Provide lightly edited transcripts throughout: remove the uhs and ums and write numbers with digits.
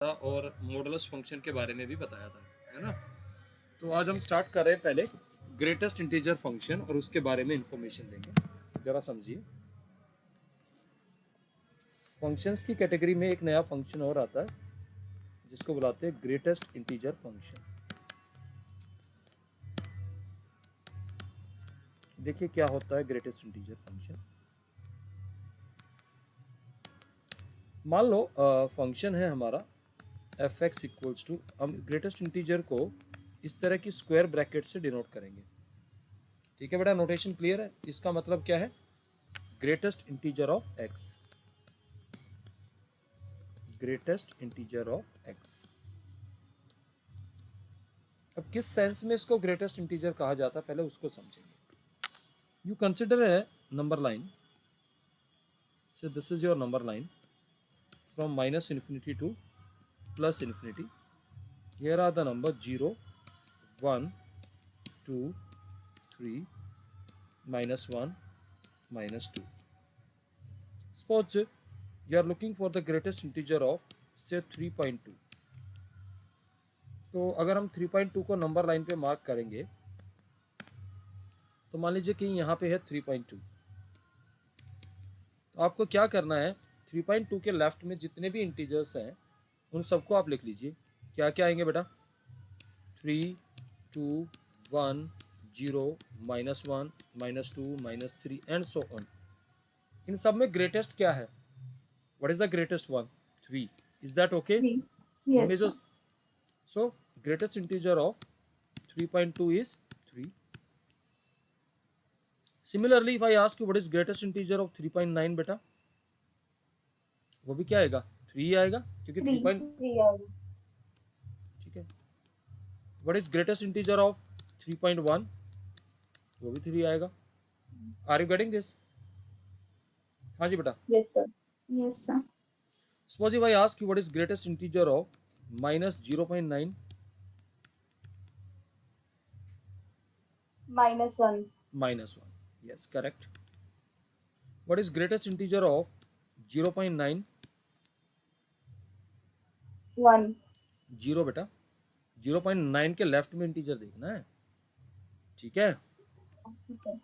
और modulus function के बारे में भी बताया था, है ना। तो आज हम स्टार्ट कर रहे हैं पहले ग्रेटेस्ट इंटीजर फंक्शन और उसके बारे में इंफॉर्मेशन देंगे। जरा समझिए, फंक्शंस की कैटेगरी में एक नया फंक्शन और आता है जिसको बुलाते हैं ग्रेटेस्ट इंटीजर फंक्शन। देखिए क्या होता है ग्रेटेस्ट इंटीजर फंक्शन। मान लो फंक्शन है हमारा एफ एक्स इक्वल्स टू, हम ग्रेटेस्ट इंटीजर को इस तरह की स्क्वायर ब्रैकेट से डिनोट करेंगे। ठीक है बेटा, नोटेशन क्लियर है। इसका मतलब क्या है, greatest integer of x, greatest integer of x. अब किस सेंस में इसको ग्रेटेस्ट इंटीजर कहा जाता है पहले उसको समझेंगे। यू कंसिडर है number line, so this is your number line from minus infinity to plus infinity. Here are the number 0, 1, 2, 3, minus 1, minus 2. Suppose you are looking for the greatest integer of say 3.2. तो अगर हम 3.2 को number line पे mark करेंगे तो मान लीजिए कि यहाँ पे है 3.2। तो आपको क्या करना है, 3.2 के लेफ्ट में जितने भी इंटीजर्स हैं उन सबको आप लिख लीजिए। क्या क्या आएंगे बेटा, 3, 2, 1, 0, -1, -2, -3 एंड सो ऑन। इन सब में ग्रेटेस्ट क्या है, what is the greatest one, 3। Is that okay? इनमें Yes, जो sir. So greatest integer of 3.2 is 3। Similarly if I ask you what is greatest integer of 3.9 बेटा, वो भी क्या आएगा, 3 आएगा क्योंकि 3 Three. पॉइंट, ठीक है। What is greatest integer of 3.1, वो भी 3 आएगा। Are you getting this? हाँ जी बेटा। Yes, sir. Yes, sir. Suppose if I ask you what is greatest integer of minus 0.9, -1. -1. Yes, correct. What is greatest integer of 0.9? 1. 0 बेटा, 0.9 के left में integer देखना है, ठीक है, Yes, sir.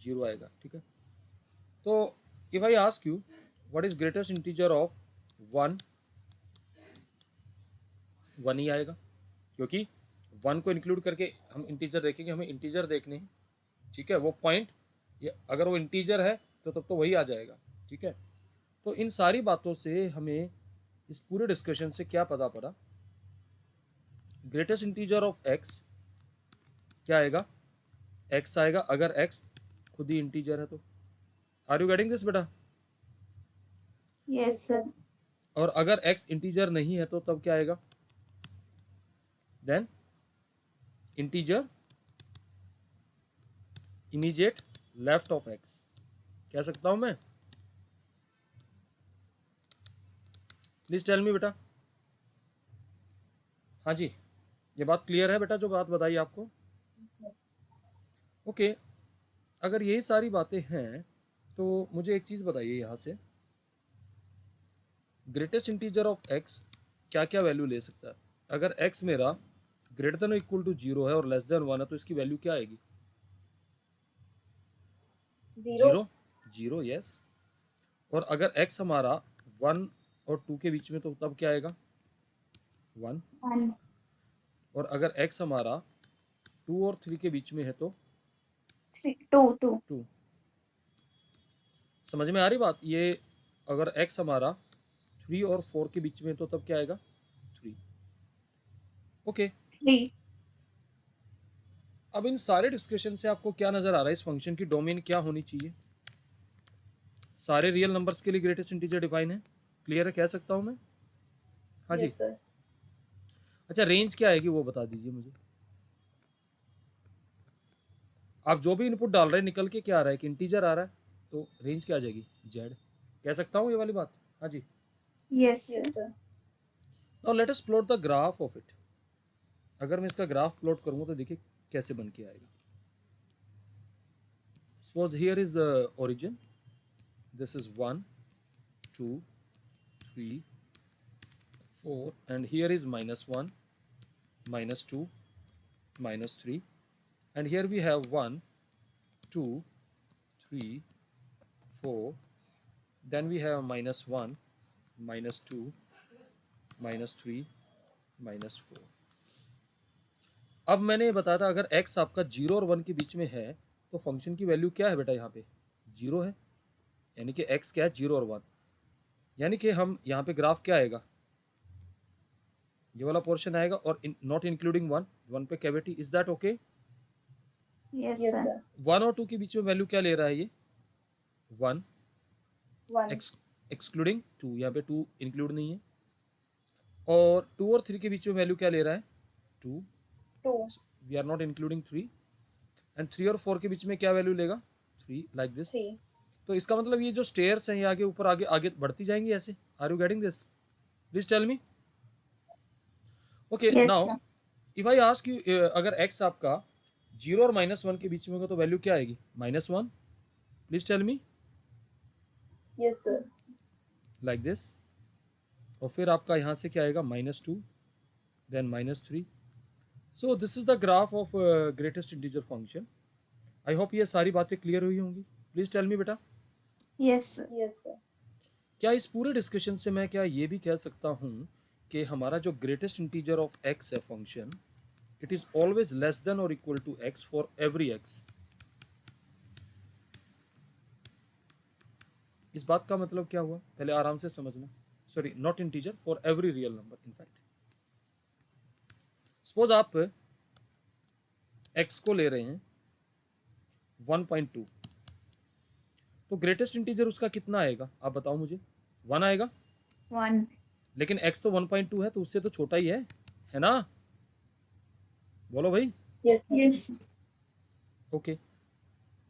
0 आएगा, ठीक है। तो if I ask you what is greatest integer of 1, 1 ही आएगा क्योंकि 1 को इंक्लूड करके हम इंटीजर देखेंगे, हमें इंटीजर देखने हैं, ठीक है। वो पॉइंट अगर वो इंटीजर है तो तब तो वही आ जाएगा, ठीक है। तो इन सारी बातों से हमें इस पूरे डिस्कशन से क्या पता पड़ा, ग्रेटेस्ट इंटीजर ऑफ एक्स क्या आएगा, एक्स आएगा अगर एक्स खुद ही इंटीजर है तो। आर यू गेटिंग दिस बेटा? Yes, sir. और अगर एक्स इंटीजर नहीं है तो तब क्या आएगा, then integer immediate left of x, कह सकता हूं मैं? प्लीज टेल मी बेटा। हाँ जी, ये बात क्लियर है बेटा जो बात बताई आपको? ओके अगर यही सारी बातें हैं तो मुझे एक चीज़ बताइए यहाँ से, ग्रेटेस्ट इंटीजर ऑफ एक्स क्या क्या वैल्यू ले सकता है। अगर एक्स मेरा ग्रेटर देन इक्वल टू 0 है और लेस देन 1 है तो इसकी वैल्यू क्या आएगी, 0. 0, 0 यस। और अगर एक्स हमारा 1 और 2 के बीच में तो तब क्या आएगा, 1। 1. और अगर एक्स हमारा 2 और 3 के बीच में है तो 3. 2. 2. 2। समझ में आ रही बात? ये अगर एक्स हमारा 3 और 4 के बीच में तो तब क्या आएगा, 3। ओके 3. अब इन सारे डिस्कशन से आपको क्या नजर आ रहा है, इस फंक्शन की डोमेन क्या होनी चाहिए। सारे रियल नंबर्स के लिए ग्रेटेस्ट इंटीजर डिफाइन है, क्लियर है, कह सकता हूं मैं? हाँ जी। Yes, sir. अच्छा रेंज क्या आएगी वो बता दीजिए मुझे। आप जो भी इनपुट डाल रहे हैं निकल के क्या आ रहा है कि इंटीजर आ रहा है, तो रेंज क्या आ जाएगी, जेड, कह सकता हूँ ये वाली बात? हाँ जी। Yes, sir. Now let us plot the graph of it. अगर मैं इसका ग्राफ प्लॉट करूंगा तो देखिए कैसे बन के आएगा। Suppose here is the origin, this is 1, 2, 3, 4, and here is -1, -2, -3, and here we have 1, 2, 3, 4, then we have -1, -2, -3, -4. अब मैंने बताया था अगर x आपका 0 और 1 के बीच में है तो फंक्शन की वैल्यू क्या है बेटा, यहाँ पे 0 है, यानी कि x क्या है, 0 और 1, यानी कि हम यहाँ पे ग्राफ क्या आएगा, ये वाला पोर्शन आएगा, और नॉट इंक्लूडिंग 1 पे cavity. Is that okay? Yes, Yes, sir. sir. 1 और 2 के बीच में वैल्यू क्या ले रहा है ये, 1, 1. एक्सक्लूडिंग 2, यहाँ पे 2 इंक्लूड नहीं है, और 2 और 3 के बीच में वैल्यू क्या ले रहा है, 2, 2. We are not including 3, and 3 और 4 के बीच में क्या वैल्यू लेगा, 3, लाइक दिस. 3. तो इसका मतलब ये जो स्टेयर्स हैं ये आगे ऊपर आगे आगे बढ़ती जाएंगी ऐसे. Are you getting this? Please tell me. Okay, Yes, now sir. If I ask you, अगर x आपका 0 और -1 के बीच में होगा तो वैल्यू क्या आएगी, -1. Please tell me. Yes, sir. Like this. और फिर आपका यहाँ से क्या आएगा, -2, then -3. So this is the graph of greatest integer function. I hope ये सारी बातें क्लियर हुई होंगी. प्लीज टेल मी बेटा. Yes, sir. Yes, sir. क्या इस पूरे डिस्कशन से मैं क्या ये भी कह सकता हूँ कि हमारा जो ग्रेटेस्ट इंटीजर ऑफ x है function, it is always less than और equal to x for every x. इस बात का मतलब क्या हुआ, पहले आराम से समझना. Sorry, not integer, for every real number. In fact suppose आप x को ले रहे हैं 1.2, तो ग्रेटेस्ट इंटीजर उसका कितना आएगा, आप बताओ मुझे. 1 आएगा, 1. लेकिन x तो 1.2 है तो उससे तो छोटा ही है ना? बोलो भाई. Yes, sir. Yes. Okay,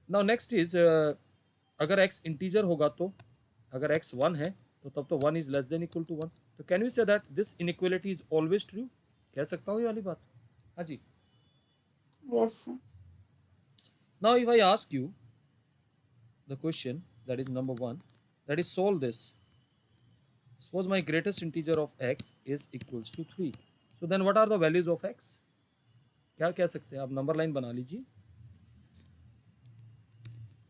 now next is, अगर x इंटीजर होगा तो अगर x 1 है तो तब तो 1 is less than equal to 1. तो can we say that this inequality is always true? कह सकता हूँ ये वाली बात. हाँ जी. Yes, sir. Now if I ask you the question that is number 1, that is solve this. Suppose my greatest integer of x is equals to 3. So then what are the values of x? क्या कह सकते हैं आप, number line बना लीजिए.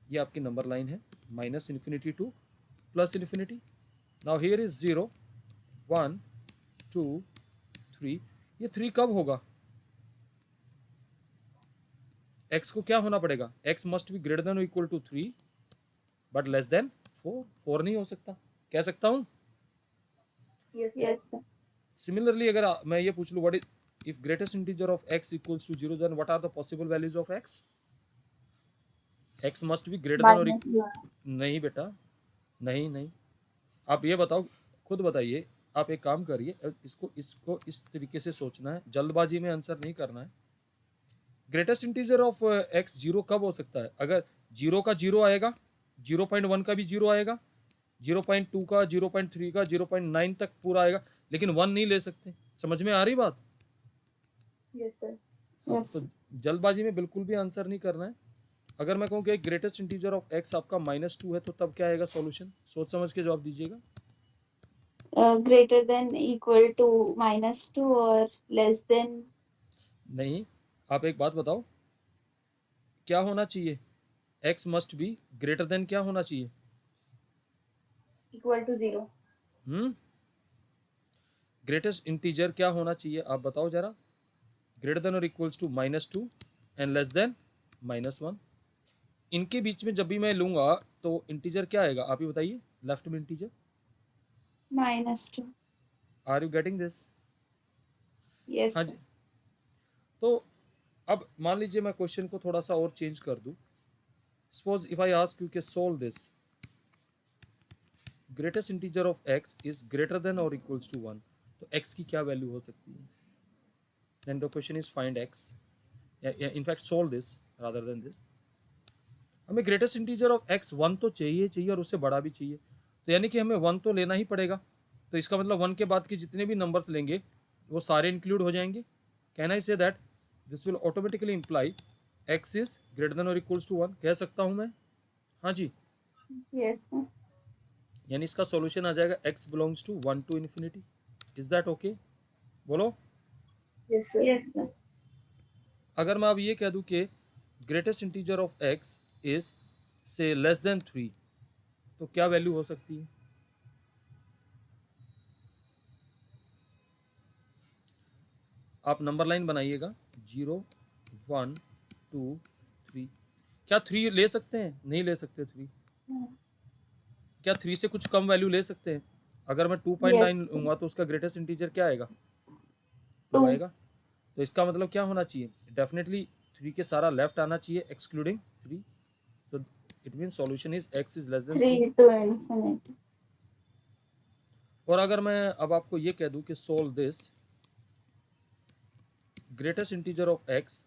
ये आपकी number line है, -∞ to +∞. Now here is 0, 1, 2, 3. ये 3 कब होगा, x को क्या होना पड़ेगा, x must be greater than और equal to 3 but less than 4. 4 नहीं हो सकता. कह सकता हूँ. Yes, sir. Yes, sir. Similarly, अगर मैं ये पूछ लूँ what is if greatest integer of x equals to 0, then what are the possible values of x? x must be greater than or -1. नहीं बेटा, नहीं. आप ये बताओ, खुद बताइए. आप एक काम करिए, इसको इस तरीके से सोचना है, जल्दबाजी में आंसर नहीं करना है. ग्रेटेस्ट इंटीजर ऑफ x 0 कब हो सकता है, अगर 0 का 0 आएगा, 0.1 का भी 0 आएगा, 0.2 का, 0.3 का, 0.9 तक पूरा आएगा, लेकिन 1 नहीं ले सकते. समझ में आ रही बात? Yes, sir. हाँ, Yes. तो जल्दबाजी में बिल्कुल भी आंसर नहीं करना है. अगर मैं कहूँ कि ग्रेटेस्ट इंटीजर ऑफ x आपका -2 है तो तब क्या आएगा सॉल्यूशन, सोच समझ के जवाब दीजिएगा. Greater than equal to -2 or less than. नहीं, आप एक बात बताओ, क्या होना चाहिए, x must be greater then क्या होना चाहिए, Equal to 0. ग्रेटेस्ट इंटीजर क्या होना चाहिए, आप बताओ जरा. ग्रेटर देन और equals to -2 and less than -1. इनके बीच में जब भी मैं लूंगा तो इंटीजर क्या आएगा, आप ही बताइए. लेफ्ट में integer. -2. Are you getting this? Yes, हाँ sir. जी. तो अब मान लीजिए मैं क्वेश्चन को थोड़ा सा और चेंज कर दूं. Suppose if I ask you के solve this, greatest integer of x is greater than और इक्वल्स टू 1, तो x की क्या वैल्यू हो सकती है. Then the question is find x, in fact solve this rather than this. हमें ग्रेटेस्ट इंटीजर ऑफ x 1 तो चाहिए और उससे बड़ा भी चाहिए, तो यानी कि हमें 1 तो लेना ही पड़ेगा. तो इसका मतलब 1 के बाद के जितने भी नंबर्स लेंगे वो सारे इंक्लूड हो जाएंगे. कैन आई से that this will automatically imply x is greater than और इक्वल्स टू 1, कह सकता हूँ मैं. हाँ जी. Yes, sir. यानी इसका सॉल्यूशन आ जाएगा x belongs to 1 to infinity. Is that okay? बोलो। Yes, sir. Yes, sir. अगर मैं अब ये कह दूं कि greatest integer of x is से लेस देन 3, तो क्या वैल्यू हो सकती है? आप नंबर लाइन बनाइएगा, 0 1 2 3। क्या 3 ले सकते हैं? नहीं ले सकते 3। No. क्या 3 से कुछ कम वैल्यू ले सकते हैं? अगर मैं 2.9 Yes. लूंगा तो उसका ग्रेटेस्ट इंटीजर क्या आएगा? 2 2. आएगा। तो इसका मतलब क्या होना चाहिए? डेफिनेटली 3 के सारा लेफ्ट आना चाहिए excluding 3। So it mean solution is x is less then 3। 3 to infinity. और अगर मैं अब आपको ये कह दूं कि solve this, greatest integer of x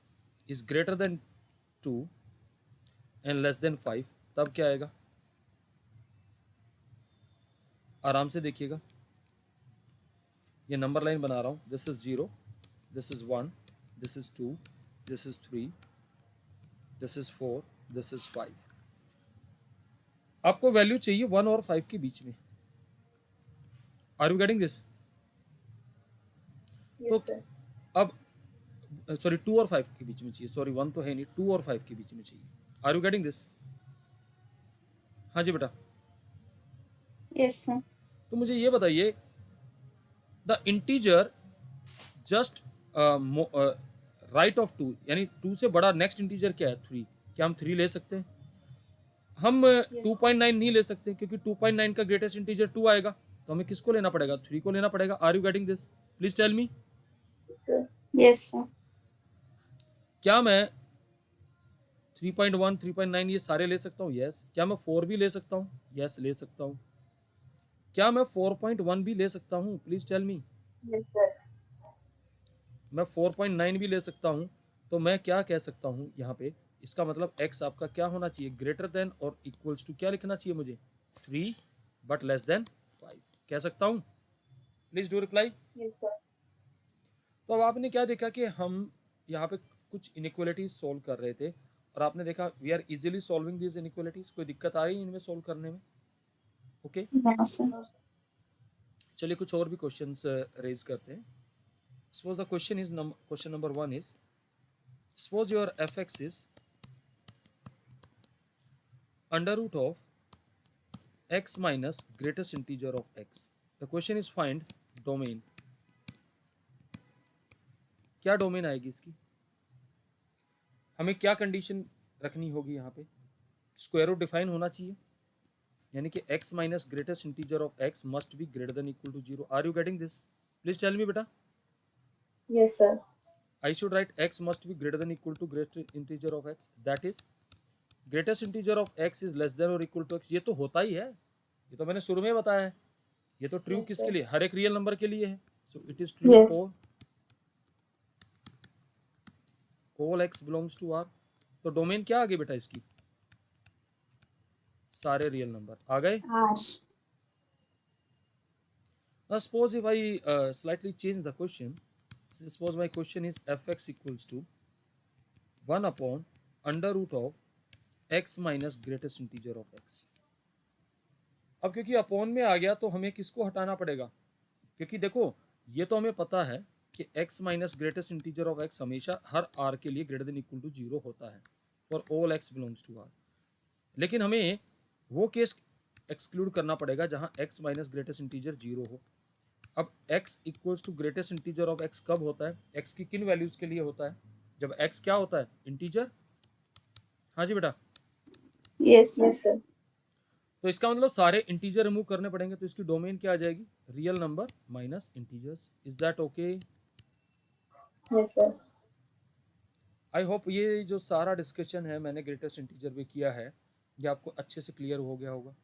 is greater then 2 and less then 5, तब क्या आएगा? आराम से देखिएगा, ये नंबर लाइन बना रहा हूँ। This is 0, this is 1, this is 2, this is 3, this is 4, this is 5। आपको वैल्यू चाहिए 1 और 5 के बीच में। Are you getting this? Yes, तो sir. अब सॉरी 2 और 5 के बीच में चाहिए, सॉरी 1 तो है नहीं, 2 और 5 के बीच में चाहिए। Are you getting this? हाँ जी बेटा। Yes, sir. तो मुझे ये बताइए, the integer just right of 2, यानी 2 से बड़ा नेक्स्ट इंटीजर क्या है? 3। क्या हम 3 ले सकते हैं? हम 2.9 नहीं ले सकते, क्योंकि 2.9 का ग्रेटेस्ट इंटीजर 2 आएगा। तो हमें किसको लेना पड़ेगा? 3 को लेना पड़ेगा। Are you getting this? Please tell me. Yes, sir. Yes, sir. क्या मैं 3.1 3.9 ये सारे ले सकता हूँ? यस। क्या मैं 4 भी ले सकता हूँ? यस, ले सकता हूँ। क्या मैं 4.1 भी ले सकता हूँ? Please tell me. Yes, sir. मैं 4.9 भी ले सकता हूँ। तो मैं क्या कह सकता हूँ यहाँ पे? इसका मतलब x आपका क्या होना चाहिए? ग्रेटर देन और इक्वल्स टू क्या लिखना चाहिए मुझे? 3 बट लेस देन 5 कह सकता हूँ? Please do reply. Yes, sir. तो अब आपने क्या देखा कि हम यहाँ पे कुछ इनइक्वलिटीज सोल्व कर रहे थे, और आपने देखा we are easily solving this inequalities. कोई दिक्कत आ रही है इनमें सोल्व करने में? Okay No, sir. No, sir. चलिए कुछ और भी क्वेश्चंस रेज करते हैं। Suppose the question is question number 1 is, suppose your fx is under root of x minus greatest integer of x. The question is find domain. क्या domain आएगी इसकी? हमें क्या कंडीशन रखनी होगी यहाँ पे? स्क्वायर रूट डिफाइन होना चाहिए, यानी कि x minus greatest integer of x must be greater than equal to 0। Are you getting this? Please tell me बेटा। Yes, sir. I should write x must be greater than equal to greatest integer of x, that is greatest integer of x is less than or equal to x। ये तो होता ही है, ये तो मैंने शुरू में बताया है। ये तो ट्रू Yes, किसके sir. लिए? हर एक रियल नंबर के लिए है। So it is true Yes. For all x belongs to r। तो डोमेन क्या आ गई बेटा इसकी? सारे रियल नंबर आ गए। R. Now suppose if I slightly change the question, suppose my question is fx equals to 1 upon under root of x minus greatest integer of x। अब क्योंकि अपॉन में आ गया तो हमें किसको हटाना पड़ेगा? क्योंकि देखो ये तो हमें पता है कि x minus greatest integer of x हमेशा हर r के लिए ग्रेटर देन इक्वल टू 0 होता है for all x belongs to r। लेकिन हमें वो केस एक्सक्लूड करना पड़ेगा जहां x माइनस ग्रेटेस्ट इंटीजर 0 हो। अब x equals to greatest integer of x कब होता है? x की किन वैल्यूज के लिए होता है? जब x क्या होता है? इंटीजर। हाँ जी बेटा। Yes, sir. Yes, sir. तो इसका मतलब सारे इंटीजर रिमूव करने पड़ेंगे, तो इसकी डोमेन क्या आ जाएगी? Real number minus integers. Is that okay? Yes, sir. I hope ये जो सारा डिस्कशन है मैंने ग्रेटेस्ट इंटीजर पे किया है, ये आपको अच्छे से क्लियर हो गया होगा।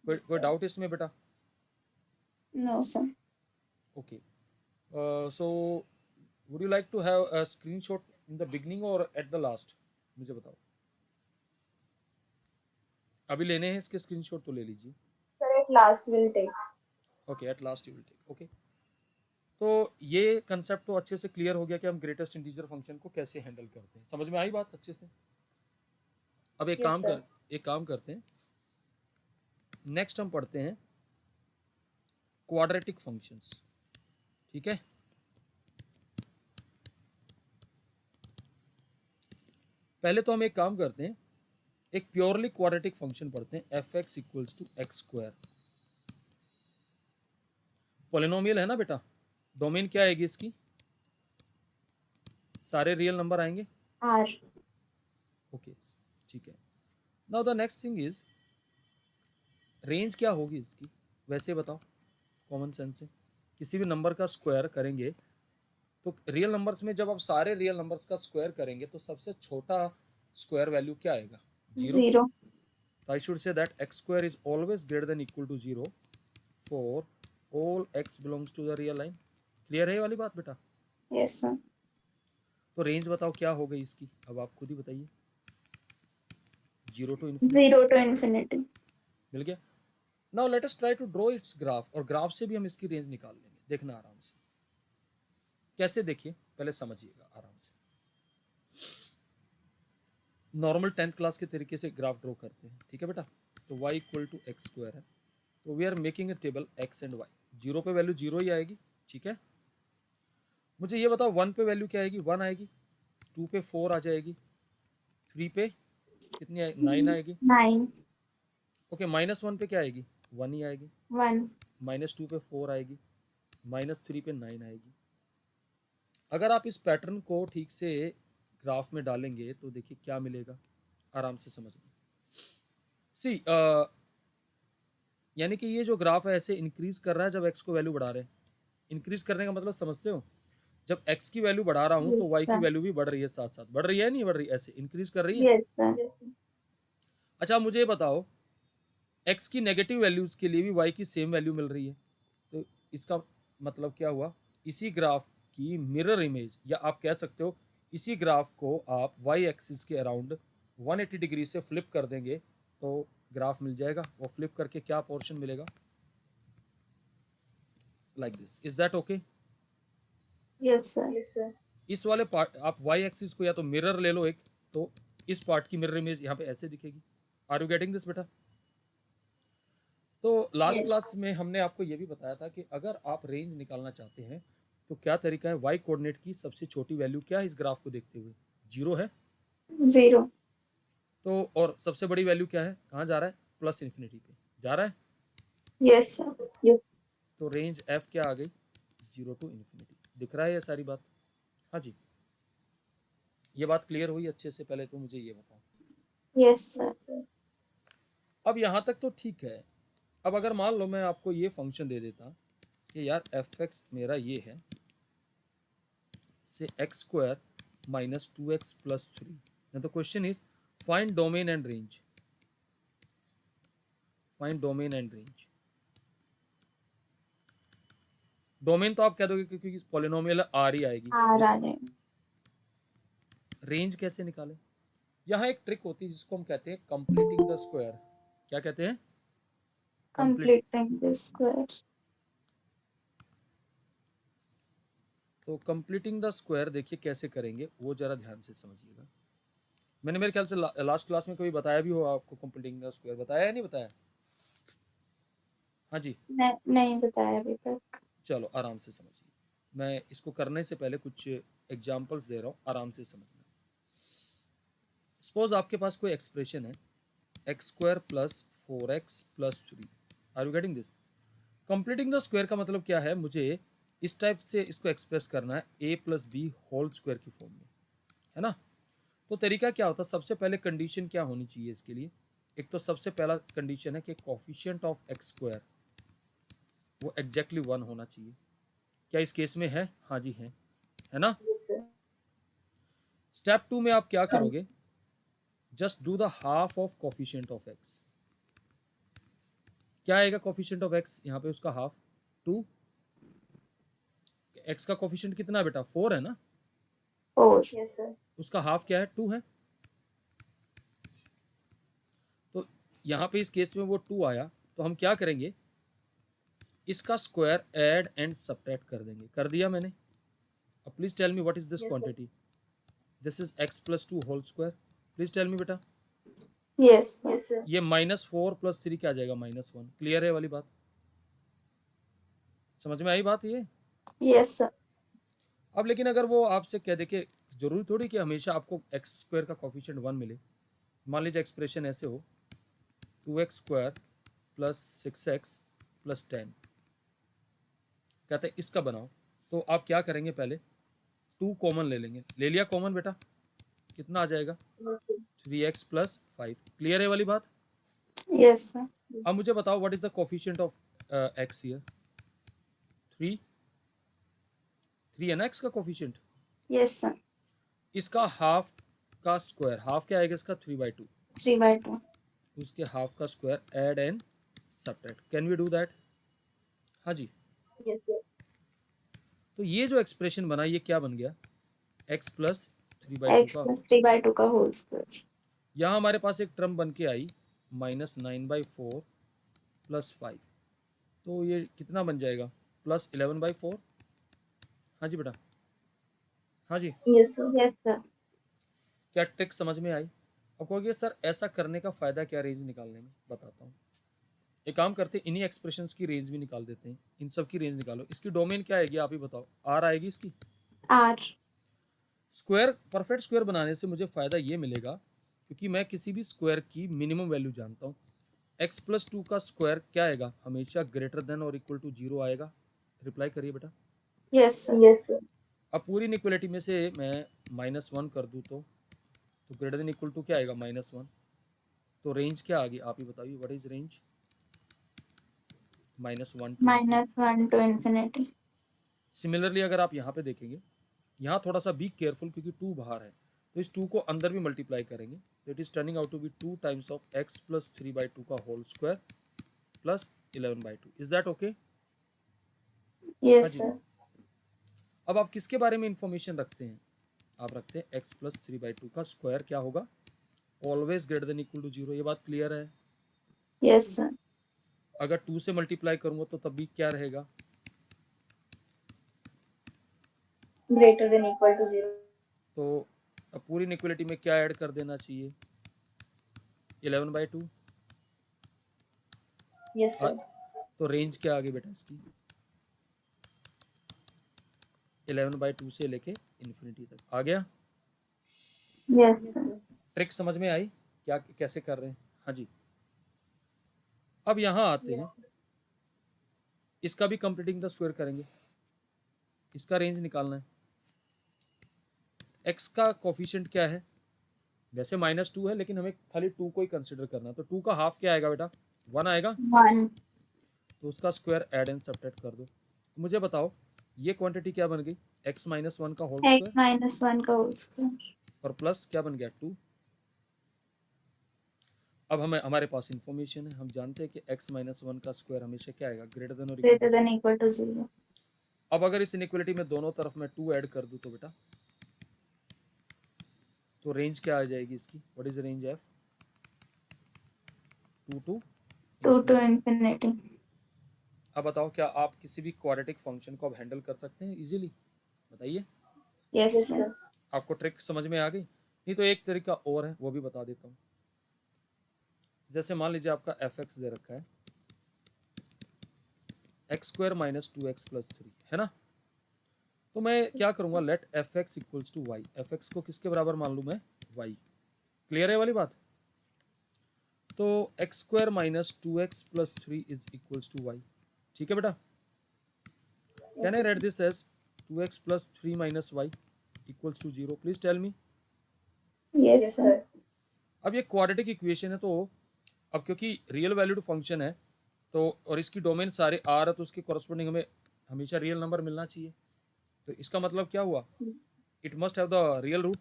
कोई Yes, कोई sir. डाउट इसमें बेटा? No, sir. Okay so would you like to have a screenshot in the beginning और एट द लास्ट? मुझे बताओ। अभी लेने हैं इसके स्क्रीनशॉट तो ले लीजिए। Sir, at last we'll take. Okay at last you will take. Okay तो ये कंसेप्ट तो अच्छे से क्लियर हो गया कि हम ग्रेटेस्ट इंटीजर फंक्शन को कैसे हैंडल करते हैं। समझ में आई बात अच्छे से? अब Yes, sir. एक काम करते हैं, नेक्स्ट हम पढ़ते हैं क्वाड्रेटिक फंक्शंस, ठीक है। पहले तो हम एक काम करते हैं, एक प्योरली क्वाड्रेटिक फंक्शन पढ़ते हैं, f x equals to x square. Polynomial है ना बेटा, डोमेन क्या आएगी इसकी, सारे रियल नंबर आएंगे, R. ओके ठीक है। Now the next thing is range क्या होगी इसकी, वैसे बताओ कॉमन सेंस से, किसी भी नंबर का स्क्वायर करेंगे तो रियल नंबर्स में जब आप सारे रियल नंबर्स का स्क्वायर करेंगे तो सबसे छोटा स्क्वायर वैल्यू क्या आएगा, 0। 0. तो I should say that x square is always greater than equal to 0 for all x belongs to the real line. Clear है ये वाली बात बेटा? Yes, sir. तो रेंज बताओ क्या हो गई इसकी, अब आप खुद ही बताइए। 0 to infinity 0 to infinity. मिल गया। Now let us try to draw its graph, और ग्राफ से भी हम इसकी रेंज निकाल लेंगे, देखना आराम से कैसे, देखिए पहले समझिएगा आराम से। नॉर्मल 10th क्लास के तरीके से ग्राफ ड्रॉ करते हैं, ठीक है बेटा। तो y equal to x square है, तो we are making a table x and y। 0 पे वैल्यू 0 ही आएगी, ठीक है। मुझे ये बताओ 1 पे वैल्यू क्या आएगी, 1 आएगी, 2 पे 4 आ जाएगी, 3 पे कितनी आएगी, 9 आएगी, 9. ओके। -1 पे क्या आएगी, 1 ही आएगी, 1. -2 पे 4 आएगी, -3 पे 9 आएगी। अगर आप इस पैटर्न को ठीक से ग्राफ में डालेंगे तो देखिए क्या मिलेगा, आराम से समझना। सी यानी कि ये जो ग्राफ है ऐसे इंक्रीज कर रहा है जब x को वैल्यू बढ़ा रहे हैं। इंक्रीज करने का मतलब समझते हो, जब x की वैल्यू बढ़ा रहा हूँ तो y की वैल्यू भी बढ़ रही है, साथ साथ बढ़ रही है नहीं बढ़ रही, ऐसे इंक्रीज कर रही है। Yes, sir. Yes, sir. अच्छा मुझे ये बताओ, x की नेगेटिव वैल्यूज के लिए भी y की सेम वैल्यू मिल रही है, तो इसका मतलब क्या हुआ, इसी ग्राफ की मिरर इमेज, या आप कह सकते हो इसी ग्राफ को आप y एक्सिस के अराउंड 180 डिग्री से फ्लिप कर देंगे तो ग्राफ मिल जाएगा। वो फ्लिप करके क्या पोर्शन मिलेगा, like this. Is that okay? Yes, sir. Yes, sir. इस वाले पार्ट आप y एक्सिस को या तो मिरर ले लो एक, तो इस पार्ट की मिरर इमेज यहाँ पे ऐसे दिखेगी। आर यू गेटिंग दिस बेटा? तो लास्ट Yes. क्लास में हमने आपको ये भी बताया था कि अगर आप रेंज निकालना चाहते हैं तो क्या तरीका है, y कोऑर्डिनेट की सबसे छोटी वैल्यू क्या है इस ग्राफ को देखते हुए, 0 है। 0. तो और सबसे बड़ी वैल्यू क्या है, कहाँ जा रहा है, प्लस इन्फिनिटी पे जा रहा है। Yes, sir. Yes. तो रेंज f क्या आ गई, 0 टू इन्फिनिटी। दिख रहा है ये सारी बात? हाँ जी, ये बात क्लियर हुई अच्छे से? पहले तो मुझे ये बताओ। Yes, sir. Yes, sir. अब यहाँ तक तो ठीक है। अब अगर मान लो मैं आपको ये फंक्शन दे देता कि यार एफ एक्स मेरा ये है, से x square minus 2x plus 3, तो question is find domain and range. Find domain and range. Domain तो आप कह दोगे क्योंकि पॉलिनोमियल आर ही आएगी। R आ जाएगा. रेंज कैसे निकाले, यहाँ एक ट्रिक होती है जिसको हम कहते हैं कंप्लीटिंग द स्क्वायर। क्या कहते हैं, Completing the square. तो कंप्लीटिंग द स्क्वायर देखिए कैसे करेंगे वो जरा ध्यान से समझिएगा। मैंने मेरे ख्याल से लास्ट क्लास में कभी बताया भी हो आपको, कंप्लीटिंग द स्क्वायर बताया या नहीं बताया? हाँ जी, नहीं बताया अभी तक. चलो आराम से समझिए। मैं इसको करने से पहले कुछ एग्जांपल्स दे रहा हूँ, आराम से समझना। सपोज आपके पास कोई एक्सप्रेशन है x square plus 4x plus 3। Are you getting this? Completing the square का मतलब क्या है, मुझे इस टाइप से इसको एक्सप्रेस करना है a plus b whole square की फॉर्म में, है ना। तो तरीका क्या होता है, सबसे पहले कंडीशन क्या होनी चाहिए इसके लिए, एक तो सबसे पहला कंडीशन है कि कोफिशिएंट ऑफ एक्स स्क्वायर वो एग्जैक्टली 1 होना चाहिए। क्या इस केस में है? हाँ जी है ना। Yes, sir. स्टेप 2 में आप क्या करोगे, just do the half of coefficient of x. क्या आएगा कोफिशिएंट ऑफ एक्स यहाँ पे, उसका हाफ 2। एक्स का कोफिशिएंट कितना है बेटा, 4 है ना, 4. Yes, sir. उसका हाफ क्या है, 2 है। तो यहाँ पे इस केस में वो 2 आया, तो हम क्या करेंगे, इसका स्क्वायर ऐड एंड सब्ट्रैक्ट कर देंगे। कर दिया मैंने। अब please tell me what is this Yes, sir. Quantity, this is x plus 2 whole square. Please tell me बेटा, Yes, sir. Yes, sir. ये -4 प्लस 3 क्या आ जाएगा, -1। क्लियर है वाली बात? समझ में आई बात ये? Yes, sir. अब लेकिन अगर वो आपसे कह दे कि जरूरी थोड़ी कि हमेशा आपको एक्स स्क्वायर का कोफिशिएंट 1 मिले। मान लीजिए एक्सप्रेशन ऐसे हो 2x square plus 6x plus 10, कहते हैं इसका बनाओ। तो आप क्या करेंगे, पहले 2 कॉमन ले लेंगे। ले लिया कॉमन बेटा, कितना आ जाएगा? Yes, sir. 3x plus 5। Clear है वाली बात? Yes, sir. अब मुझे बताओ what is the coefficient of x here? 3 है ना x का कोफिशिएंट। Yes, sir. इसका हाफ का स्क्वायर, हाफ क्या आएगा इसका? 3/2। 3/2. उसके हाफ का square add and subtract. Can we do that? हाँ जी। Yes, sir. तो ये जो एक्सप्रेशन बना ये क्या बन गया? x प्लस 3/2 X का। plus 3/2 का whole square. यहाँ हमारे पास एक टर्म बन के आई -9/4 प्लस 5। तो ये कितना बन जाएगा? प्लस 11/4। हाँ जी बेटा, हाँ जी। Yes, sir. Yes, sir. क्या ट्रिक समझ में आई? अब कहोगे सर ऐसा करने का फ़ायदा क्या रेंज निकालने में? बताता हूँ। एक काम करते हैं, इन्हीं एक्सप्रेशंस की रेंज भी निकाल देते हैं। इन सब की रेंज निकालो। इसकी डोमेन क्या आएगी आप ही बताओ? आर आएगी इसकी। R. स्क्वायर, परफेक्ट स्क्वायर बनाने से मुझे फ़ायदा ये मिलेगा क्योंकि मैं किसी भी स्क्वायर की मिनिमम वैल्यू जानता हूँ। x प्लस 2 का स्क्वायर क्या आएगा? हमेशा ग्रेटर देन और इक्वल टू 0 आएगा। रिप्लाई करिए बेटा। Yes, sir. Yes, sir. अब पूरी इनइक्वलिटी में से मैं -1 कर दूँ तो ग्रेटर देन इक्वल टू क्या आएगा? -1। तो रेंज क्या आ गई आप ही बताइए? What is range? -1 to -1 to infinity. Similarly अगर आप यहाँ पे देखेंगे, यहाँ थोड़ा सा बी केयरफुल क्योंकि 2 बाहर है, तो इस 2 को अंदर भी मल्टीप्लाई करेंगे तो it is turning out to be 2 times of x plus 3/2 का whole square plus 11/2। Is that okay? हाँ Yes, जी। sir. अब आप किसके बारे में इंफॉर्मेशन रखते हैं? आप रखते हैं x प्लस 3/2 का स्क्वायर क्या होगा? Always greater than equal to 0। ये बात क्लियर है? Yes, sir. अगर 2 से मल्टीप्लाई करूंगा तो तब भी क्या रहेगा? Greater than equal to 0. तो अब पूरी इनइक्वलिटी में क्या ऐड कर देना चाहिए? 11/2। Yes, sir. तो रेंज क्या आ गई बेटा इसकी? 11/2 से लेके इन्फिनिटी तक आ गया। Yes, sir. ट्रिक समझ में आई क्या कैसे कर रहे हैं? हाँ जी। अब यहाँ आते हैं, Yes, sir. इसका भी कंप्लीटिंग द स्क्वायर करेंगे। इसका रेंज निकालना है। x का कोफिशिएंट क्या है? वैसे -2 है लेकिन हमें खाली 2 को ही कंसिडर करना है। तो 2 का हाफ क्या आएगा बेटा? 1 आएगा। 1. तो उसका स्क्वायर ऐड एंड सब्ट्रैक्ट कर दो। मुझे बताओ ये क्वांटिटी क्या बन गई? x - 1 का होल X स्क्वायर minus 1 का whole square. और प्लस क्या बन गया? 2। अब हमारे पास इंफॉर्मेशन है, हम जानते हैं कि x - 1 का स्क्वायर हमेशा क्या आएगा? ग्रेटर देन और equal Greater to than 0। equal to 0. अब अगर इस इनइक्वलिटी में दोनों तरफ मैं 2 ऐड कर दूं तो बेटा तो रेंज क्या आ जाएगी इसकी? What is range of 2 to 2 to infinity. अब बताओ क्या आप किसी भी क्वाड्रेटिक फंक्शन को अब हैंडल कर सकते हैं इजीली? बताइए। Yes, Yes, sir. sir. आपको ट्रिक समझ में आ गई? नहीं तो एक तरीका और है, वो भी बता देता हूँ। जैसे मान लीजिए आपका fx दे रखा है x² - 2x + 3 है ना। तो मैं क्या करूँगा? Let fx equals to y। fx को किसके बराबर मान लूँ मैं? y। क्लियर है वाली बात? तो x² - 2x + 3 is equals to y। ठीक है बेटा? Can I write this as 2x + 3 - y equals to 0? Please tell me. Yes, Yes, sir. sir. अब ये क्वाड्रेटिक इक्वेशन है, तो अब क्योंकि रियल वैल्यूड फंक्शन है तो और इसकी डोमेन सारे आर है तो उसके कॉरस्पॉन्डिंग हमें हमेशा रियल नंबर मिलना चाहिए। तो इसका मतलब क्या हुआ? It must have the real root,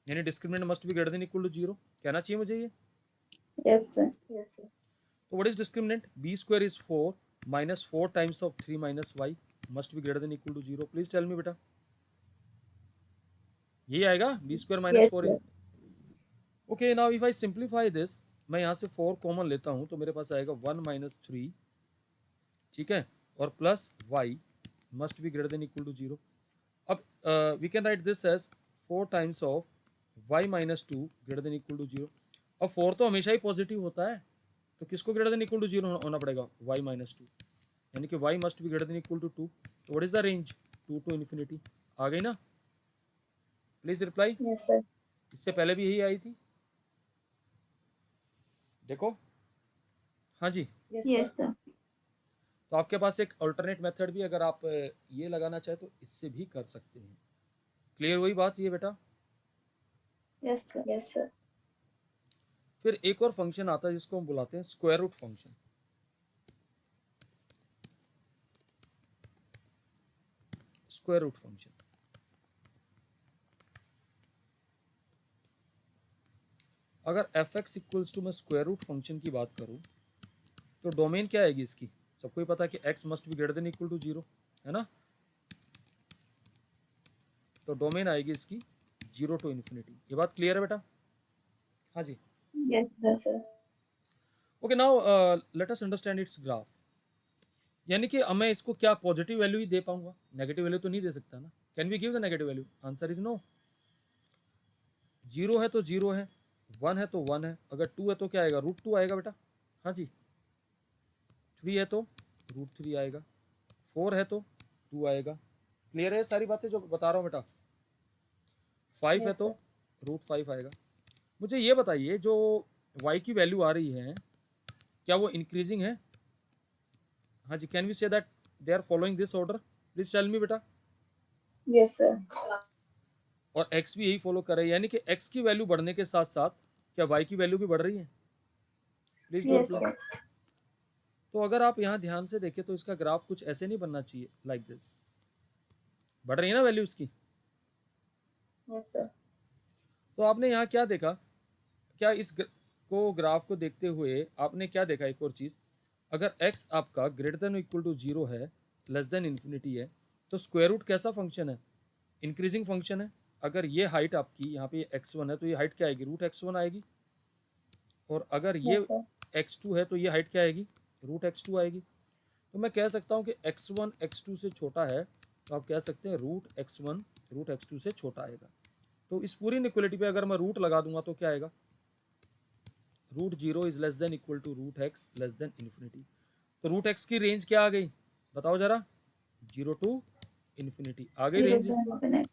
यानी discriminant must be greater than equal to 0। कहना चाहिए मुझे ये। Yes, sir. Yes, sir. तो what is discriminant? b² is 4 -4 times of 3 - y must be greater than equal to 0। Please tell me बेटा। यही आएगा b² Yes, - 4 sir. Okay. Now if I simplify this, मैं यहाँ से 4 कॉमन लेता हूँ तो मेरे पास आएगा 1 - 3, ठीक है, और plus y must be greater than equal to 0। अब we can write this as 4 times of y - 2 greater than equal to 0। अब 4 तो हमेशा ही पॉजिटिव होता है तो किसको ग्रेटर देन इक्वल टू 0 होना पड़ेगा? y - 2। यानी कि y must be greater than equal to 2. तो what is the range? 2 to infinity. आ गई ना? Please reply. Yes, sir. इससे पहले भी यही आई थी, देखो. हाँ जी. Yes, Yes, sir. sir. तो आपके पास एक अल्टरनेट मेथड भी, अगर आप ये लगाना चाहे तो इससे भी कर सकते हैं. क्लियर हुई बात ये बेटा? Yes, sir. Yes, sir. फिर एक और फंक्शन आता है जिसको हम बुलाते हैं square root function. Square root function. अगर एफ एक्स इक्वल्स टू मैं स्क्वायर रूट फंक्शन की बात करूं तो डोमेन क्या आएगी इसकी? सबको ही पता है कि x must be greater than equal to 0, है ना? तो डोमेन आएगी इसकी 0 टू इन्फिनिटी. ये बात क्लियर है बेटा? हाँ जी. Yes. Yes, sir. Okay, now let us understand it's graph. यानी कि अब मैं इसको क्या पॉजिटिव वैल्यू ही दे पाऊंगा? नेगेटिव वैल्यू तो नहीं दे सकता ना. Can we give the negative value? Answer is no. 0 है तो 0 है, 1 है तो 1 है, अगर 2 है तो क्या आएगा? √2 आएगा बेटा. हाँ जी. 3 है तो √3 आएगा, 4 है तो 2 आएगा. क्लियर है सारी बातें जो बता रहा हूँ बेटा? 5 है Yes, तो sir. √5 आएगा. मुझे ये बताइए, जो y की वैल्यू आ रही है क्या वो इंक्रीजिंग है? हाँ जी. Can we say that they are following this order? Please tell me बेटा. Yes, sir. और x भी यही फॉलो कर रही है, यानी कि x की वैल्यू बढ़ने के साथ साथ क्या y की वैल्यू भी बढ़ रही है? Please do Yes, reply. sir. तो अगर आप यहाँ ध्यान से देखें तो इसका ग्राफ कुछ ऐसे नहीं बनना चाहिए, लाइक दिस. बढ़ रही है ना वैल्यू इसकी? Yes, sir. तो आपने यहाँ क्या देखा? क्या इस ग्राफ को देखते हुए आपने क्या देखा? एक और चीज़, अगर x आपका ग्रेटर देन इक्वल टू 0 है, लेस देन इन्फिनिटी है, तो स्क्वायर रूट कैसा फंक्शन है? इंक्रीजिंग फंक्शन है. अगर ये हाइट आपकी यहाँ पे x1 है तो ये हाइट क्या आएगी? √x1 आएगी. और अगर ये Yes, sir. x2 है तो ये हाइट क्या आएगी? √x2 आएगी. तो मैं कह सकता हूँ कि x1 x2 से छोटा है, तो आप कह सकते हैं √x1 √x2 से छोटा आएगा. तो इस पूरी इनइक्वालिटी पे अगर मैं रूट लगा दूंगा तो क्या आएगा? √0 is less than equal to √x less than infinity. तो √x की रेंज क्या आ गई? बताओ जरा. 0 टू इन्फिनिटी आ गई 0 रेंज to इसकी. infinity.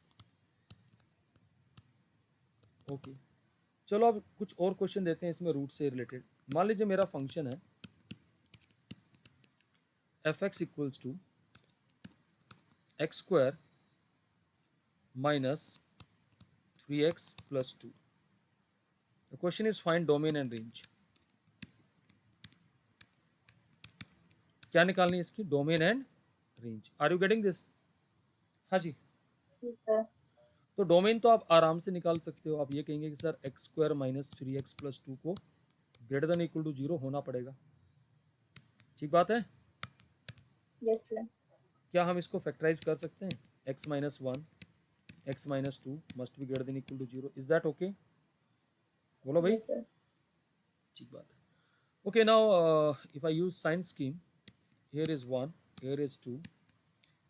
ओके, चलो अब कुछ और क्वेश्चन देते हैं इसमें रूट से रिलेटेड. मान लीजिए मेरा फंक्शन है f x equals to x square minus 3x plus 2. The question is find domain and range. क्या निकालनी है इसकी? Domain and range. Are you getting this? हाँ जी. Yes, sir. तो डोमेन तो आप आराम से निकाल सकते हो. आप ये कहेंगे कि sir x square minus 3x plus 2 को ग्रेटर देन इक्वल टू 0 होना पड़ेगा. ठीक बात है. Yes, sir. क्या हम इसको फैक्टराइज कर सकते हैं? x minus 1 x minus 2 must be greater than equal to 0. Is that okay? बोलो भाई. Yes, sir. ठीक बात है. Okay, now if I use sign scheme, here is 1, here is 2,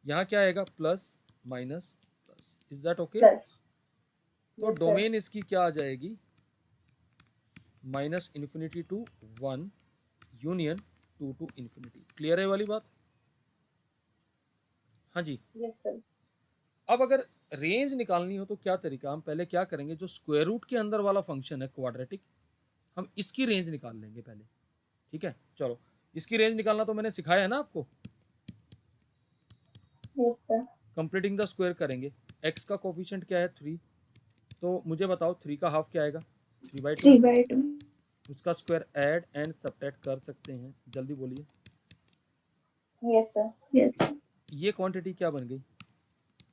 यहाँ क्या आएगा? Plus minus plus. Is that okay? Plus. तो Yes, sir. Domain इसकी क्या आ जाएगी? Minus infinity to 1 union 2 to infinity. Clear है वाली बात? हाँ जी. Yes, sir. अब अगर रेंज निकालनी हो तो क्या तरीका? हम पहले क्या करेंगे, जो स्क्वायर रूट के अंदर वाला फंक्शन है क्वाड्रेटिक, हम इसकी रेंज निकाल लेंगे पहले. ठीक है, चलो. इसकी रेंज निकालना तो मैंने सिखाया है ना आपको. Yes, sir. Completing the square करेंगे. x का कोफिशिएंट क्या है? 3. तो मुझे बताओ 3 का हाफ क्या आएगा? 3/2. 3/2. उसका स्क्वायर ऐड एंड सब्ट्रैक्ट कर सकते हैं. जल्दी बोलिए. Yes, sir. Yes. ये क्वांटिटी क्या बन गई?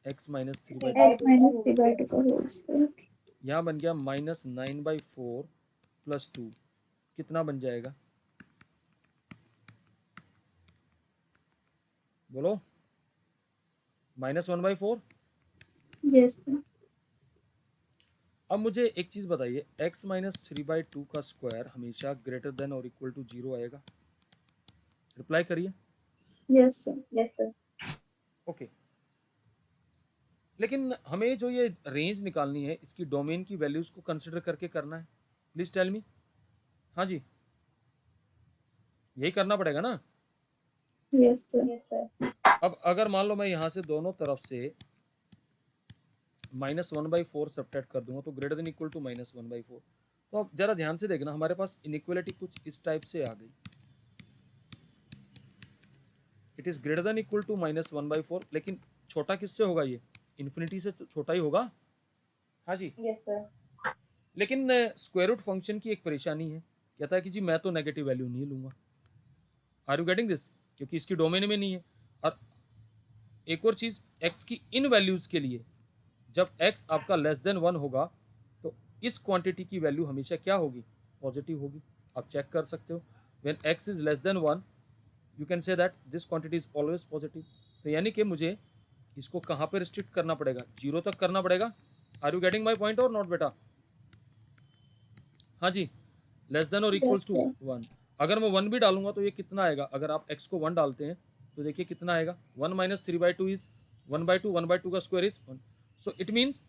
x minus 3/2. X minus 3/2 का होल स्क्वायर. यहाँ बन गया माइनस 9/4 प्लस 2. कितना बन जाएगा? बोलो. माइनस 1/4. Yes, sir. अब मुझे एक चीज़ बताइए, x माइनस 3/2 का स्क्वायर हमेशा ग्रेटर देन और इक्वल टू 0 आएगा? रिप्लाई करिए. Yes, sir. Yes, sir. Okay. लेकिन हमें जो ये रेंज निकालनी है, इसकी डोमेन की वैल्यूज को कंसिडर करके करना है. Please tell me. हाँ जी, यही करना पड़ेगा ना. Yes, sir. Yes, sir. अब अगर मान लो मैं यहाँ से दोनों तरफ से -1/4 सब्ट्रैक्ट कर दूंगा तो ग्रेटर देन इक्वल टू -1/4। तो अब जरा ध्यान से देखना, हमारे पास इनइक्वालिटी कुछ इस टाइप से आ गई। It is greater than equal to -1/4, लेकिन छोटा किससे होगा? ये इन्फिनिटी से तो छोटा ही होगा। हाँ जी, Yes, sir. लेकिन स्क्वायर रूट फंक्शन की एक परेशानी है, कहता है कि जी मैं तो नेगेटिव वैल्यू नहीं लूंगा। Are you getting this? क्योंकि इसकी डोमेन में नहीं है। और एक और चीज, एक्स की इन वैल्यूज के लिए जब एक्स आपका लेस देन 1 होगा तो इस क्वांटिटी की वैल्यू हमेशा क्या होगी? पॉजिटिव होगी। आप चेक कर सकते हो, when x is less than 1 you can say that this quantity is always positive. तो यानी कि मुझे इसको कहाँ पे रिस्ट्रिक्ट करना पड़ेगा? 0 तक करना पड़ेगा। Are you getting my point और नॉट बेटा? हाँ जी, लेस देन और इक्वल्स टू sir. 1। अगर मैं 1 भी डालूंगा तो ये कितना आएगा? अगर आप x को 1 डालते हैं तो देखिए कितना आएगा? 1 - 3/2 इज 1/2, 1/2 का square is 1। So it means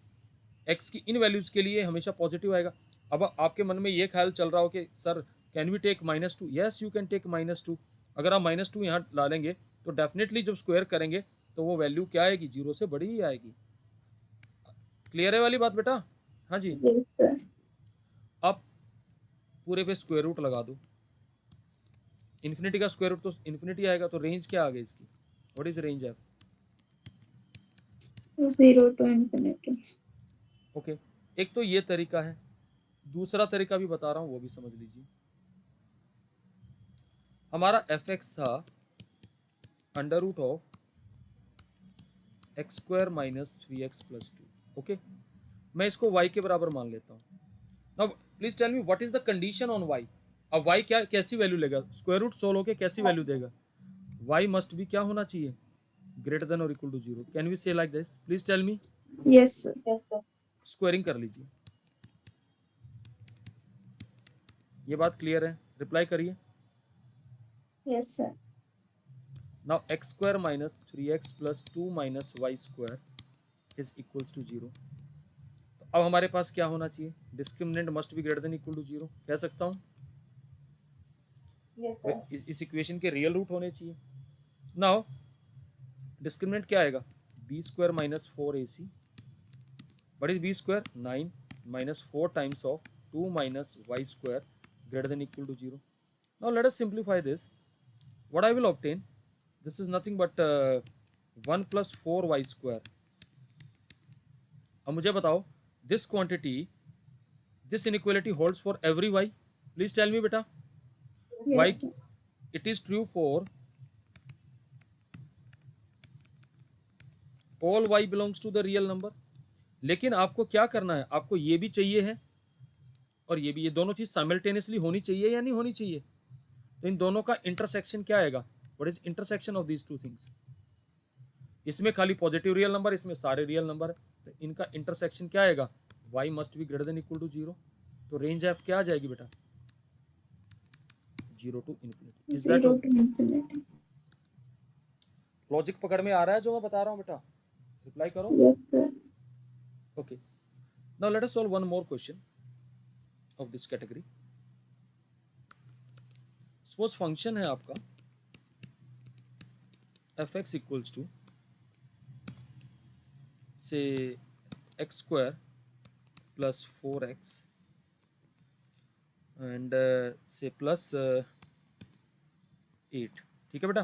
x की इन वैल्यूज के लिए हमेशा पॉजिटिव आएगा। अब आपके मन में ये ख्याल चल रहा हो कि sir can we take -2? Yes you can take -2। अगर आप -2 यहाँ डालेंगे तो डेफिनेटली जब स्क्वायर करेंगे तो वो वैल्यू क्या आएगी? 0 से बड़ी ही आएगी। क्लियर है वाली बात बेटा? हाँ जी। Yes, sir. अब पूरे पे स्क्वायर रूट लगा दो। इन्फिनिटी का स्क्वायर रूट तो इन्फिनिटी आएगा, तो रेंज क्या आ गई इसकी? What is range F? 0 to infinity. Okay, एक तो ये तरीका है, दूसरा तरीका भी बता रहा हूँ, वो भी समझ लीजिए। हमारा एफ एक्स था under root of x square minus 3x plus 2। Okay, मैं इसको y के बराबर मान लेता हूँ। Now please tell me what is the condition on y। अब y क्या कैसी वैल्यू लेगा? स्क्वायर रूट सोल्व होके कैसी वैल्यू देगा? y मस्ट भी क्या होना चाहिए? ग्रेटर देन और equal to 0। Can we say like this? Please tell me. Yes, sir. Yes, sir. Squaring कर लीजिए। ये बात क्लियर है? रिप्लाई करिए। Yes, sir. Now x square minus 3x plus 2 minus y square is equals to 0। तो अब हमारे पास क्या होना चाहिए? Discriminant must be greater than equal to 0 कह सकता हूँ। Yes, sir. इस इक्वेशन के रियल रूट होने चाहिए। नाउ डिस्क्रिमिनेंट क्या आएगा? B square minus 4ac। What is b square? 9 minus 4 times of 2 minus y square greater than equal to 0। Now let us simplify this. What I will obtain? This is nothing but 1 plus 4y square. अब मुझे बताओ, this quantity, this inequality holds for every y? Please tell me बेटा। Yes, y sir. it is true for all y belongs to the real number। लेकिन आपको क्या करना है? आपको ये भी चाहिए है और ये भी, ये दोनों चीज साइमल्टेनियसली होनी चाहिए या नहीं होनी चाहिए? तो इन दोनों का इंटरसेक्शन क्या आएगा? What is intersection of these two things? इसमें खाली पॉजिटिव रियल नंबर, इसमें सारे रियल नंबर है, तो इनका इंटरसेक्शन क्या आएगा? y must be greater than equal to 0। तो रेंज एफ क्या आ जाएगी बेटा? 0 to infinity। Is that 0 to infinity. Logic पकड़ में आ रहा है जो मैं बता रहा हूँ बेटा? रिप्लाई करो। Yes, sir. Okay, now let us solve one more question of this category. Suppose function है आपका एफ एक्स इक्वल्स टू से x square plus 4x and से प्लस 8। ठीक है बेटा?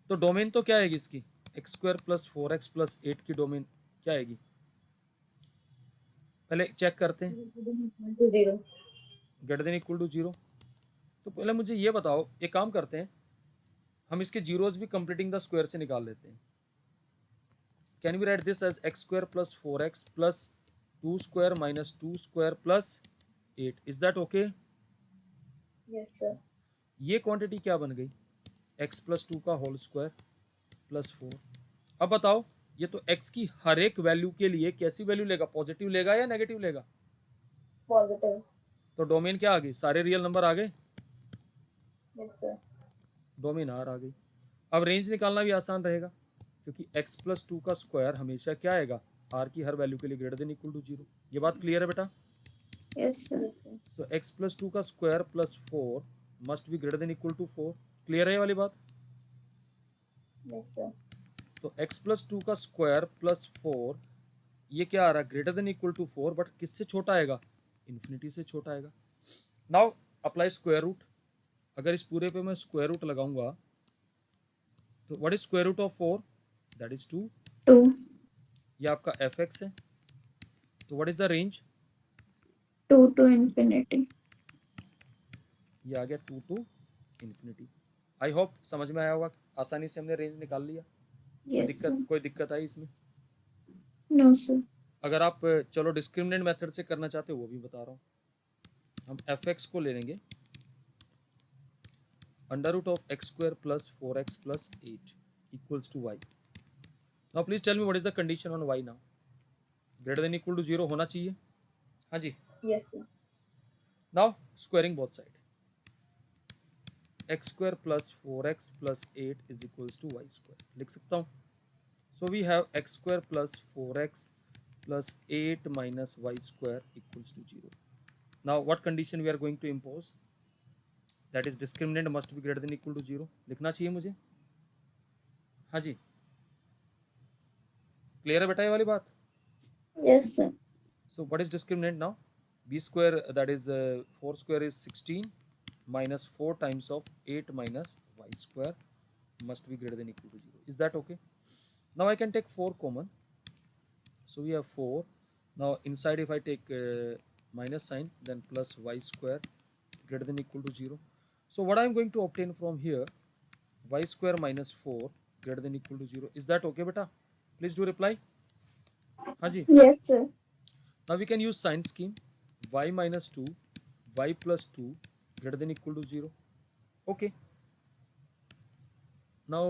तो डोमेन तो क्या आएगी इसकी? X square plus 4x plus 8 की डोमेन क्या आएगी? पहले चेक करते हैं। Equal to 0. Greater than equal to 0। तो पहले मुझे ये बताओ, एक काम करते हैं, हम इसके जीरोस भी कंप्लीटिंग द स्क्वायर से निकाल लेते हैं। Can we write this as x square plus 4x plus 2 square minus 2 square plus 8। Is that okay? Yes, sir. ये क्वांटिटी क्या बन गई? x प्लस 2 का होल स्क्वायर प्लस 4। अब बताओ, ये तो x की हर एक वैल्यू के लिए कैसी वैल्यू लेगा? पॉजिटिव लेगा या नेगेटिव लेगा? Positive. तो डोमेन क्या आ गई? सारे रियल नंबर आ गए, Yes, sir. डोमेन आर आ गई। अब रेंज निकालना भी आसान रहेगा, क्योंकि x प्लस 2 का स्क्वायर हमेशा क्या आएगा? r की हर वैल्यू के लिए ग्रेटर देन इक्वल टू 0। ये बात क्लियर है बेटा? Yes, sir. Yes, sir. So x plus 2 का square plus 4 must be greater than equal to 4। Clear है ये वाली बात? Yes, sir. तो x प्लस 2 का स्क्वायर प्लस 4, ये क्या आ रहा है? Greater than equal to 4, but किससे छोटा आएगा? इन्फिनिटी से छोटा आएगा। Now apply square root. अगर इस पूरे पे मैं स्क्वायर रूट लगाऊंगा तो what is square root of 4? That is 2। 2. ये आपका एफ एक्स है। तो what is the range? 2 to infinity. ये आ गया 2 टू इन्फिनिटी। आई होप समझ में आया होगा, आसानी से हमने रेंज निकाल लिया। Yes, sir. कोई दिक्कत आई इसमें? No, sir. अगर आप चलो डिस्क्रिमिनेंट मेथड से करना चाहते हो वो भी बता रहा हूँ। हम एफ एक्स को ले लेंगे under root of x square plus 4x plus 8 equals to y. Now please tell me what is the condition on y now? Greater than equal to 0 होना चाहिए। हाँ जी। Yes, sir. Now squaring both side, x square plus 4x plus 8 is equals to y square. लिख सकता हूँ। So we have x square plus 4x plus 8 minus y square equals to 0। Now what condition we are going to impose? That is discriminant must be greater than equal to 0। लिखना चाहिए मुझे। हाँ जी, clear है बेटा ये वाली बात? Yes, sir. So what is discriminant now? B square, that is 4 square is 16 minus 4 times of 8 minus y square must be greater than equal to 0. Is that okay? Now I can take 4 common. So we have 4. Now inside if I take minus sign, then plus y square greater than equal to 0. So what I am going to obtain from here, y square minus 4 greater than equal to 0. Is that okay beta? Please do reply. हाँ जी। Yes, sir. Now we can use sign scheme, y minus 2, y plus 2 greater than equal to 0. Okay. Now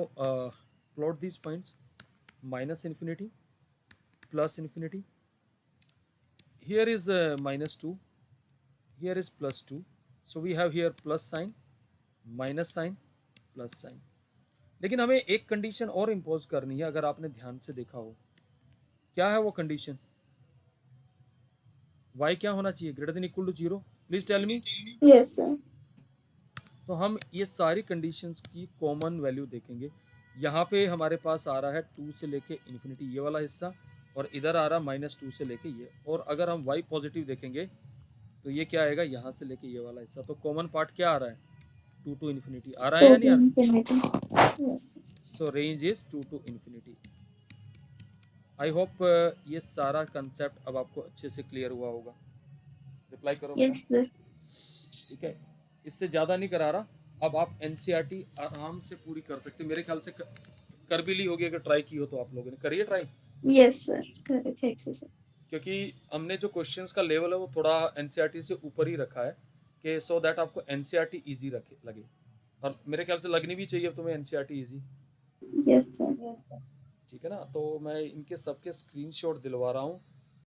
plot these points, minus infinity, plus infinity. Here is minus 2, here is plus 2. So we have here plus sign, minus sign, plus sign. लेकिन हमें एक condition और impose करनी है, अगर आपने ध्यान से देखा हो। क्या है वो कंडीशन? y क्या होना चाहिए? Greater than equal to 0। Please tell me. Yes, sir. तो हम ये सारी कंडीशंस की कॉमन वैल्यू देखेंगे। यहाँ पे हमारे पास आ रहा है 2 से लेके इन्फिनिटी ये वाला हिस्सा, और इधर आ रहा -2 से लेके ये। और अगर हम y पॉजिटिव देखेंगे तो ये क्या आएगा? यहाँ से लेके ये वाला हिस्सा। तो कॉमन पार्ट क्या आ रहा है? 2 टू इन्फिनिटी आ रहा है 2 या to नहीं आ रहा? infinity. Yes. So range is 2 to infinity. I hope ये सारा कंसेप्ट अब आपको अच्छे से क्लियर हुआ होगा। रिप्लाई करो बेटा। Yes, sir. ठीक है, इससे ज़्यादा नहीं करा रहा। अब आप एनसीईआरटी आराम से पूरी कर सकते हैं। मेरे ख्याल से कर भी ली होगी, अगर ट्राई की हो तो आप लोगों ने। करिए try, Yes, sir. Correct. Thanks, sir. क्योंकि हमने जो क्वेश्चंस का लेवल है वो थोड़ा एनसीईआरटी से ऊपर ही रखा है, कि सो दैट आपको एनसीईआरटी इजी लगे। और मेरे ख्याल से लगनी भी चाहिए तुम्हें NCERT easy. Yes, sir. Yes, sir. ठीक है ना? तो मैं इनके सबके स्क्रीनशॉट दिलवा रहा हूँ